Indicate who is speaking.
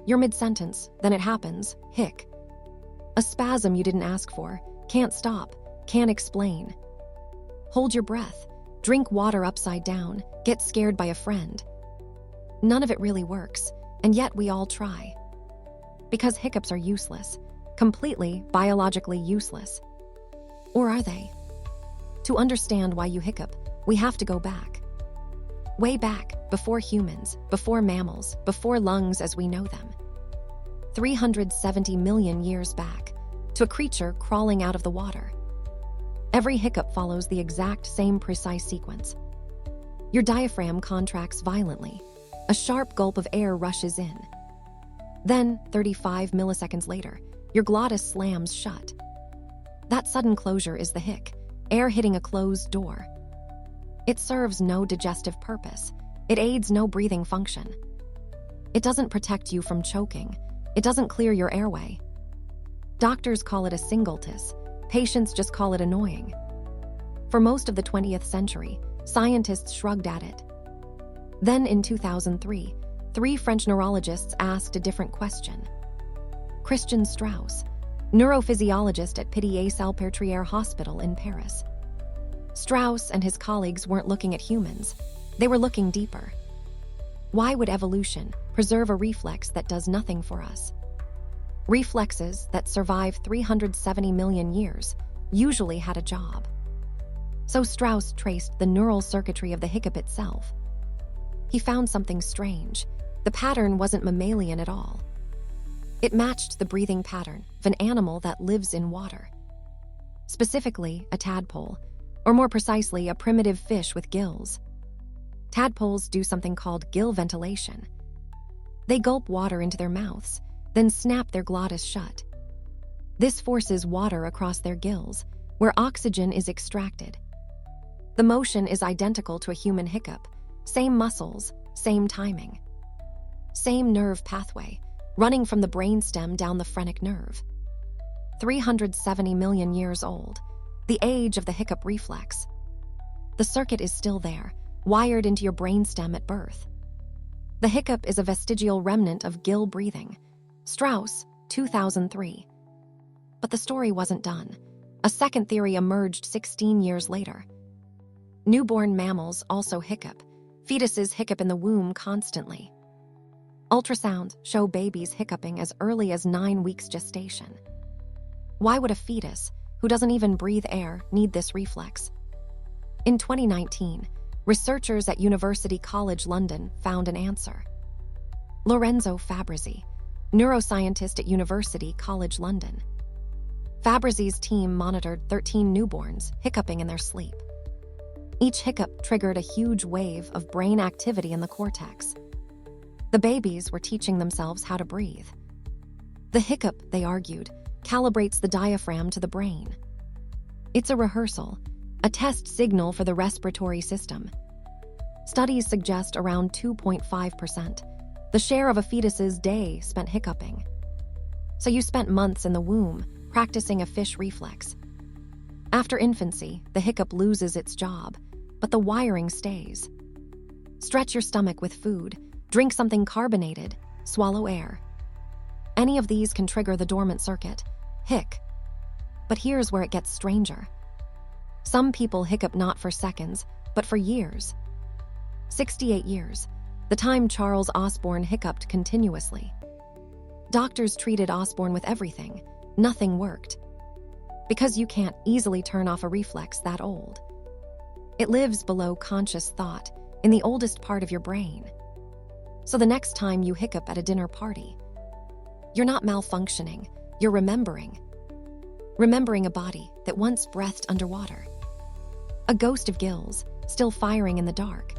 Speaker 1: You're mid-sentence, then it happens, hic. A spasm you didn't ask for, can't stop, can't explain. Hold your breath, drink water upside down, get scared by a friend. None of it really works, and yet we all try. Because hiccups are useless, completely biologically useless. Or are they? To understand why you hiccup, we have to go back. Way back, before humans, before mammals, before lungs as we know them. 370 million years back, to a creature crawling out of the water. Every hiccup follows the exact same precise sequence. Your diaphragm contracts violently. A sharp gulp of air rushes in. Then, 35 milliseconds later, your glottis slams shut. That sudden closure is the hic, air hitting a closed door. It serves no digestive purpose. It aids no breathing function. It doesn't protect you from choking. It doesn't clear your airway. Doctors call it a singultus. Patients just call it annoying. For most of the 20th century, scientists shrugged at it. Then in 2003, 3 French neurologists asked a different question. Christian Straus, neurophysiologist at Pitié-Salpêtrière Hospital in Paris. Straus and his colleagues weren't looking at humans. They were looking deeper. Why would evolution preserve a reflex that does nothing for us? Reflexes that survive 370 million years usually had a job. So Straus traced the neural circuitry of the hiccup itself. He found something strange. The pattern wasn't mammalian at all. It matched the breathing pattern of an animal that lives in water. Specifically, a tadpole, or more precisely, a primitive fish with gills. Tadpoles do something called gill ventilation. They gulp water into their mouths, then snap their glottis shut. This forces water across their gills, where oxygen is extracted. The motion is identical to a human hiccup. Same muscles, same timing. Same nerve pathway, running from the brainstem down the phrenic nerve. 370 million years old, the age of the hiccup reflex. The circuit is still there, wired into your brainstem at birth. The hiccup is a vestigial remnant of gill breathing. Straus, 2003. But the story wasn't done. A second theory emerged 16 years later. Newborn mammals also hiccup. Fetuses hiccup in the womb constantly. Ultrasounds show babies hiccuping as early as 9 weeks gestation. Why would a fetus, who doesn't even breathe air, need this reflex? In 2019, researchers at University College London found an answer. Lorenzo Fabrizi, neuroscientist at University College London. Fabrizi's team monitored 13 newborns hiccuping in their sleep. Each hiccup triggered a huge wave of brain activity in the cortex. The babies were teaching themselves how to breathe. The hiccup, they argued, calibrates the diaphragm to the brain. It's a rehearsal, a test signal for the respiratory system. Studies suggest around 2.5%, the share of a fetus's day spent hiccuping. So you spent months in the womb practicing a fish reflex. After infancy, the hiccup loses its job, but the wiring stays. Stretch your stomach with food, drink something carbonated, swallow air. Any of these can trigger the dormant circuit, hic. But here's where it gets stranger. Some people hiccup not for seconds, but for years. 68 years, the time Charles Osborne hiccuped continuously. Doctors treated Osborne with everything. Nothing worked. Because you can't easily turn off a reflex that old. It lives below conscious thought, in the oldest part of your brain. So the next time you hiccup at a dinner party, you're not malfunctioning, you're remembering. Remembering a body that once breathed underwater. A ghost of gills, still firing in the dark.